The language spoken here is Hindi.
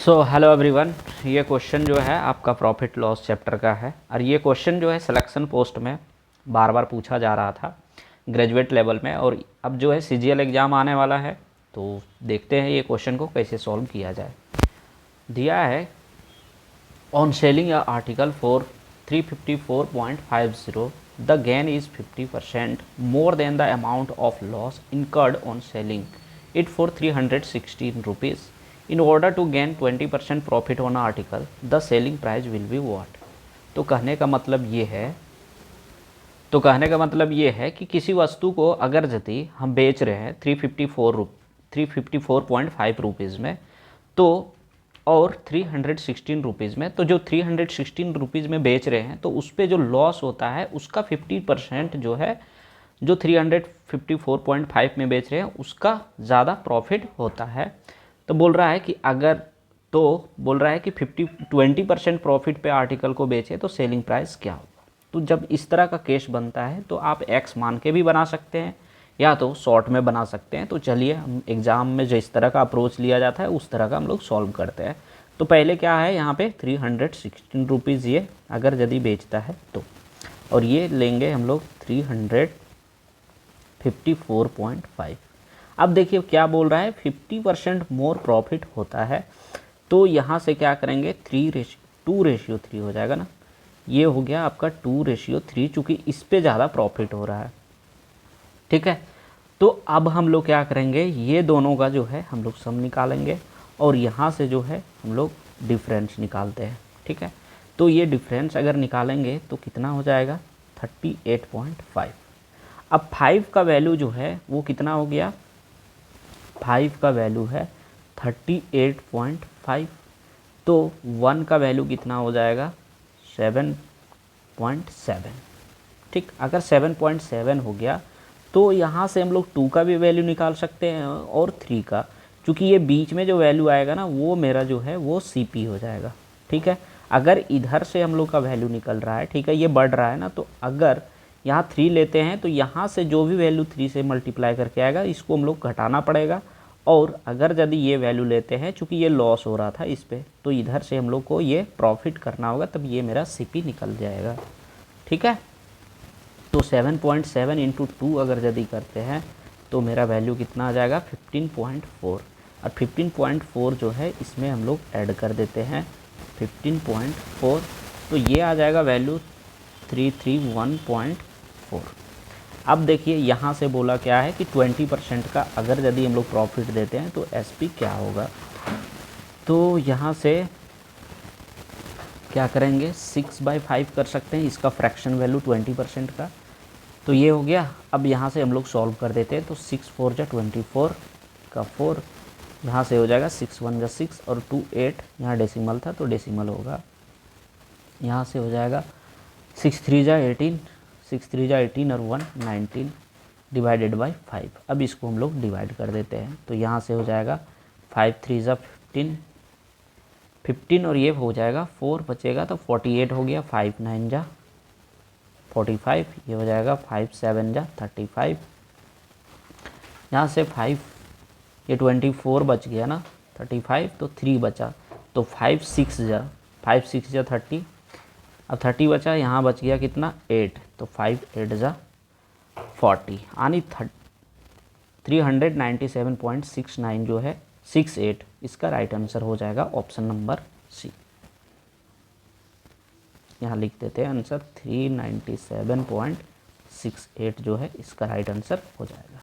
सो हेलो एवरीवन, ये क्वेश्चन जो है आपका प्रॉफिट लॉस चैप्टर का है और ये क्वेश्चन जो है सिलेक्शन पोस्ट में बार बार पूछा जा रहा था ग्रेजुएट लेवल में। और अब जो है सीजीएल एग्ज़ाम आने वाला है, तो देखते हैं ये क्वेश्चन को कैसे सॉल्व किया जाए। दिया है ऑन सेलिंग या article for 354.50 the gain is 50% more than the amount of loss incurred on selling it for 316 rupees. In order to gain 20% profit on article, the selling price will be what? तो कहने का मतलब ये है कि किसी वस्तु को अगर यदि हम बेच रहे हैं 354.5 रुपीज़ में, तो और 316 रुपीज़ में, तो जो 316 रुपीज़ में बेच रहे हैं तो उस पर जो लॉस होता है उसका 50% जो है, जो 354.5 में बेच रहे हैं उसका ज़्यादा प्रॉफिट होता है। तो बोल रहा है कि 20% प्रॉफिट पे आर्टिकल को बेचे तो सेलिंग प्राइस क्या होगा। तो जब इस तरह का केस बनता है तो आप एक्स मान के भी बना सकते हैं या तो शॉर्ट में बना सकते हैं। तो चलिए हम एग्ज़ाम में जिस तरह का अप्रोच लिया जाता है उस तरह का हम लोग सॉल्व करते हैं। तो पहले क्या है, यहाँ पे 316 रुपीज़ ये अगर यदि बेचता है तो, और ये लेंगे हम लोग 354.5। अब देखिए क्या बोल रहा है, 50% मोर प्रॉफिट होता है। तो यहाँ से क्या करेंगे, 2:3 हो जाएगा ना। ये हो गया आपका 2:3, चूँकि इस पे ज़्यादा प्रॉफिट हो रहा है। ठीक है, तो अब हम लोग क्या करेंगे, ये दोनों का जो है हम लोग सम निकालेंगे और यहाँ से जो है हम लोग डिफरेंस निकालते हैं। ठीक है, तो ये डिफरेंस अगर निकालेंगे तो कितना हो जाएगा, 38.5। अब 5 का वैल्यू जो है वो कितना हो गया, 5 का वैल्यू है 38.5। तो 1 का वैल्यू कितना हो जाएगा, 7.7। ठीक, अगर 7.7 हो गया तो यहाँ से हम लोग 2 का भी वैल्यू निकाल सकते हैं और 3 का, क्योंकि ये बीच में जो वैल्यू आएगा ना वो मेरा जो है वो सीपी हो जाएगा। ठीक है, अगर इधर से हम लोग का वैल्यू निकल रहा है, ठीक है, ये बढ़ रहा है ना, तो अगर यहाँ 3 लेते हैं तो यहाँ से जो भी वैल्यू 3 से मल्टीप्लाई करके आएगा इसको हम लोग घटाना पड़ेगा। और अगर यदि ये वैल्यू लेते हैं, चूँकि ये लॉस हो रहा था इस पर, तो इधर से हम लोग को ये प्रॉफिट करना होगा, तब ये मेरा सीपी निकल जाएगा। ठीक है, तो 7.7 इंटू 2 अगर यदि करते हैं तो मेरा वैल्यू कितना आ जाएगा, 15.4। और 15.4 जो है इसमें हम लोग ऐड कर देते हैं 15.4, तो ये आ जाएगा वैल्यू 331.4। अब देखिए यहाँ से बोला क्या है कि 20% का अगर यदि हम लोग प्रॉफिट देते हैं तो एसपी क्या होगा। तो यहाँ से क्या करेंगे, 6/5 कर सकते हैं, इसका फ्रैक्शन वैल्यू 20% का, तो ये हो गया। अब यहाँ से हम लोग सॉल्व कर देते हैं, तो 6 4 जा 24 का 4, यहाँ से हो जाएगा 6 1 जा 6 और 2 8, यहाँ डेसिमल था तो डेसिमल होगा। यहाँ से हो जाएगा 6 3 जा 18, 6 3 जा 18 और 1 19 डिवाइडेड बाई 5। अब इसको हम लोग डिवाइड कर देते हैं, तो यहाँ से हो जाएगा 5 3 जा 15 और ये हो जाएगा 4 बचेगा तो 48 हो गया, 5 9 जा 45, ये हो जाएगा 5 7 जा 35। यहाँ से 5, ये 24 बच गया ना, 35 तो 3 बचा, तो 5 6 जा 30। अब 30 बचा, यहाँ बच गया कितना 8, तो 5 8 जा 40, यानी 397.69 जो है 68, इसका राइट आंसर हो जाएगा ऑप्शन नंबर सी। यहाँ लिख देते हैं आंसर 397.68 जो है इसका राइट आंसर हो जाएगा।